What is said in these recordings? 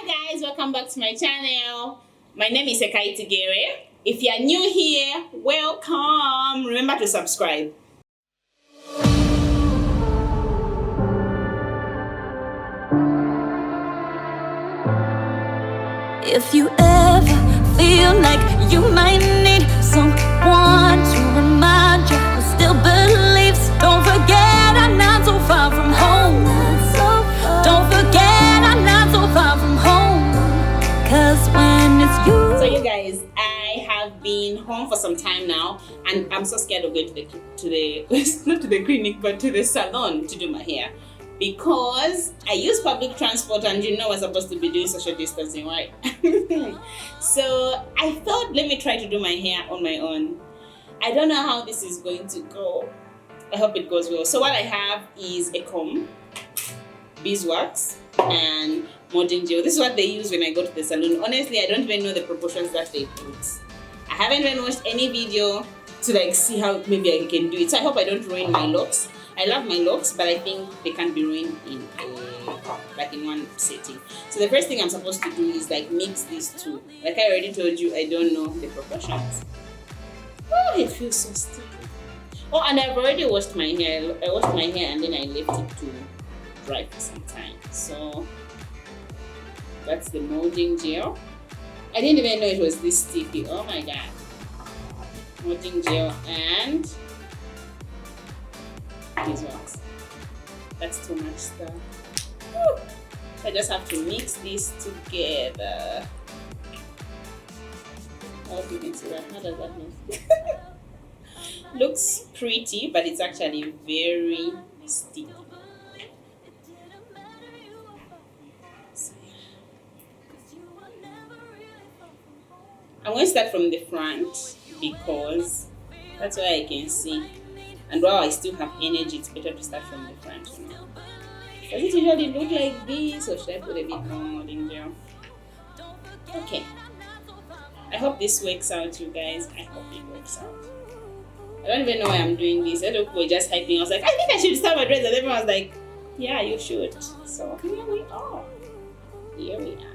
Hi guys, welcome back to my channel. My name is sinceI. If you are new here, welcome. Remember to subscribe. If you ever feel like you might need someone to remind you who still believes, don't forget I'm not so far from home. Don't forget I'm not so far from home. 'Cause when it's you. So you guys, I have been home for some time now, and I'm so scared of going to the not to the clinic, but to the salon to do my hair. Because I use public transport and you know we're supposed to be doing social distancing, right? So I thought, let me try to do my hair on my own. I don't know how this is going to go. I hope it goes well. So what I have is a comb, beeswax, and molding gel. This is what they use when I go to the salon. Honestly, I don't even know the proportions that they put. I haven't even watched any video to see how maybe I can do it. So I hope I don't ruin my locks. I love my locks, but I think they can't be ruined in in one setting. So the first thing I'm supposed to do is mix these two. Like I already told you, I don't know the proportions. Oh, it feels so sticky. Oh, and I've already washed my hair. I washed my hair and then I left it to dry for some time. So that's the molding gel. I didn't even know it was this sticky. Oh my god. Molding gel and beeswax. That's too much stuff. Woo. I just have to mix these together. I hope you can see that. How does that look? Looks pretty, but it's actually very sticky. I'm going to start from the front because that's where I can see. And while I still have energy, it's better to start from the front, you know. Does it usually look like this, or should I put a bit more molding gel? Okay. I hope this works out, you guys. I hope it works out. I don't even know why I'm doing this. I thought we were just hyping. I was like, I think I should start my dress. And everyone was like, yeah, you should. So here we are. Here we are.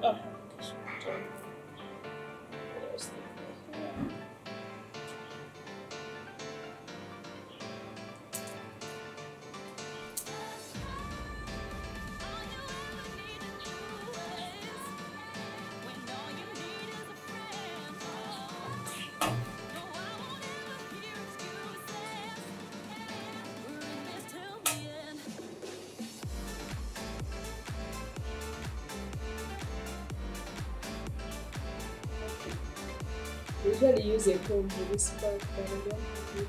Oh. I usually use a comb for this part, but I don't have it.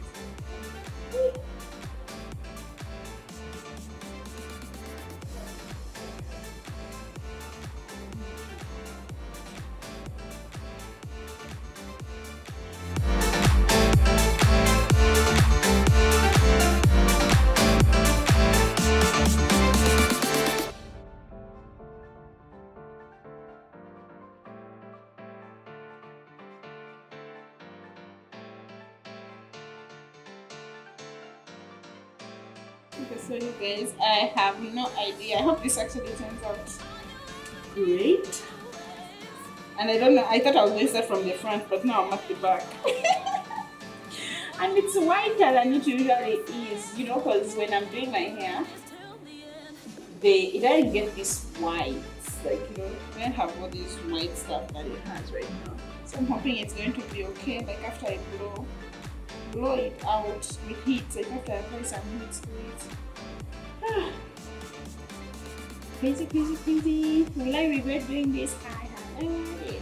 Okay, so you guys, I have no idea. I hope this actually turns out great. And I don't know, I thought I was going to start from the front, but now I'm at the back. And it's whiter than it usually is, you know, because when I'm doing my hair, it doesn't get this white. Like, you know, it doesn't have all this white stuff that it has right now. So I'm hoping it's going to be okay, like after I blow it out with heat, like after I apply some heat to it. Crazy, crazy, crazy. Will I regret doing this? I have no idea.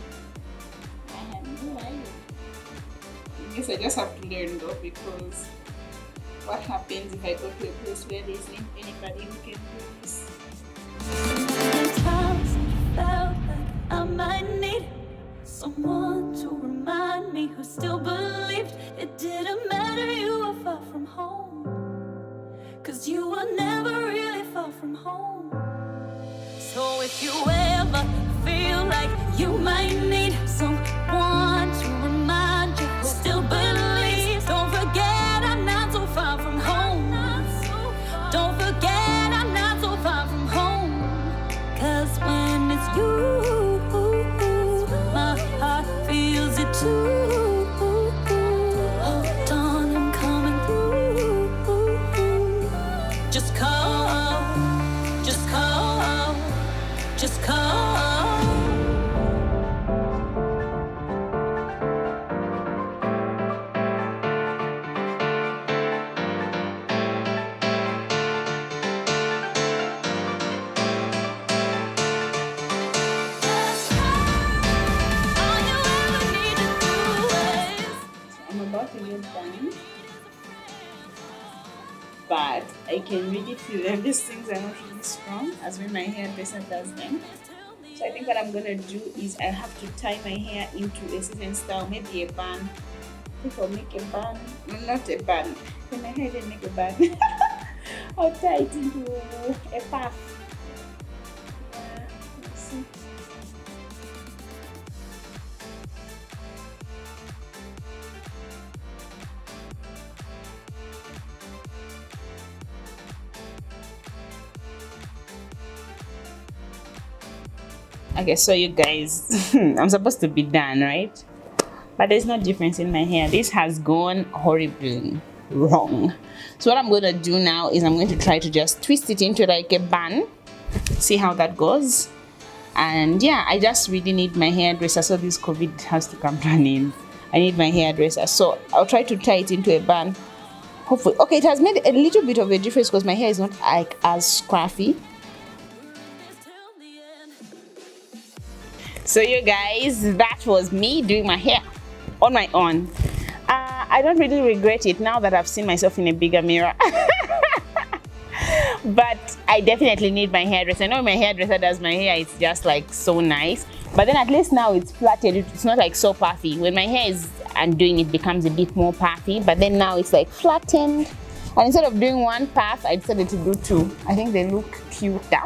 I have no idea. I guess I just have to learn though, because what happens if I go to a place where there isn't anybody who can do this? Sometimes I felt like I might need someone to remind me who still believed it didn't matter you were far from home. 'Cause you were never really far from home. So if you ever feel like you might need someone to remind you who about to get done, but I can really feel that these things are not really strong as when my hairdresser does them. So I think what I'm gonna do is I have to tie my hair into a certain style, maybe a bun. I think I'll make a bun. No, not a bun. When my hair didn't make a bun. I'll tie it into a puff. Yeah, let's see. Okay, so you guys, I'm supposed to be done, right? But there's no difference in my hair. This has gone horribly wrong. So what I'm going to do now is I'm going to try to just twist it into like a bun. See how that goes. And yeah, I just really need my hairdresser. So this COVID has to come to an end. I need my hairdresser. So I'll try to tie it into a bun. Hopefully. Okay, it has made a little bit of a difference because my hair is not like as scruffy. So you guys, that was me doing my hair on my own. I don't really regret it now that I've seen myself in a bigger mirror. But I definitely need my hairdresser. I know my hairdresser does my hair, it's just like so nice. But then at least now it's flattened, it's not like so puffy. When my hair is undoing, it becomes a bit more puffy. But then now it's like flattened. And instead of doing one puff, I decided to do two. I think they look cuter.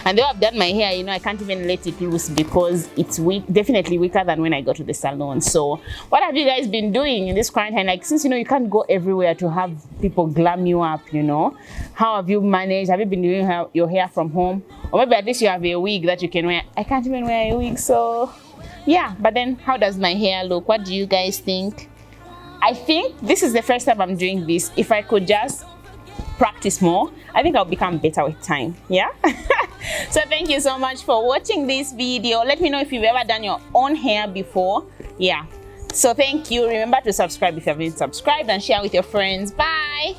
And though I've done my hair, you know, I can't even let it loose because it's weak, definitely weaker than when I go to the salon. So what have you guys been doing in this quarantine? Like, since, you know, you can't go everywhere to have people glam you up, you know, how have you managed? Have you been doing your hair from home? Or maybe at least you have a wig that you can wear. I can't even wear a wig, so yeah. But then how does my hair look? What do you guys think? I think this is the first time I'm doing this. If I could just practice more, I think I'll become better with time. Yeah. So thank you so much for watching this video. Let me know if you've ever done your own hair before. Yeah. So thank you. Remember to subscribe if you haven't subscribed and share with your friends. Bye.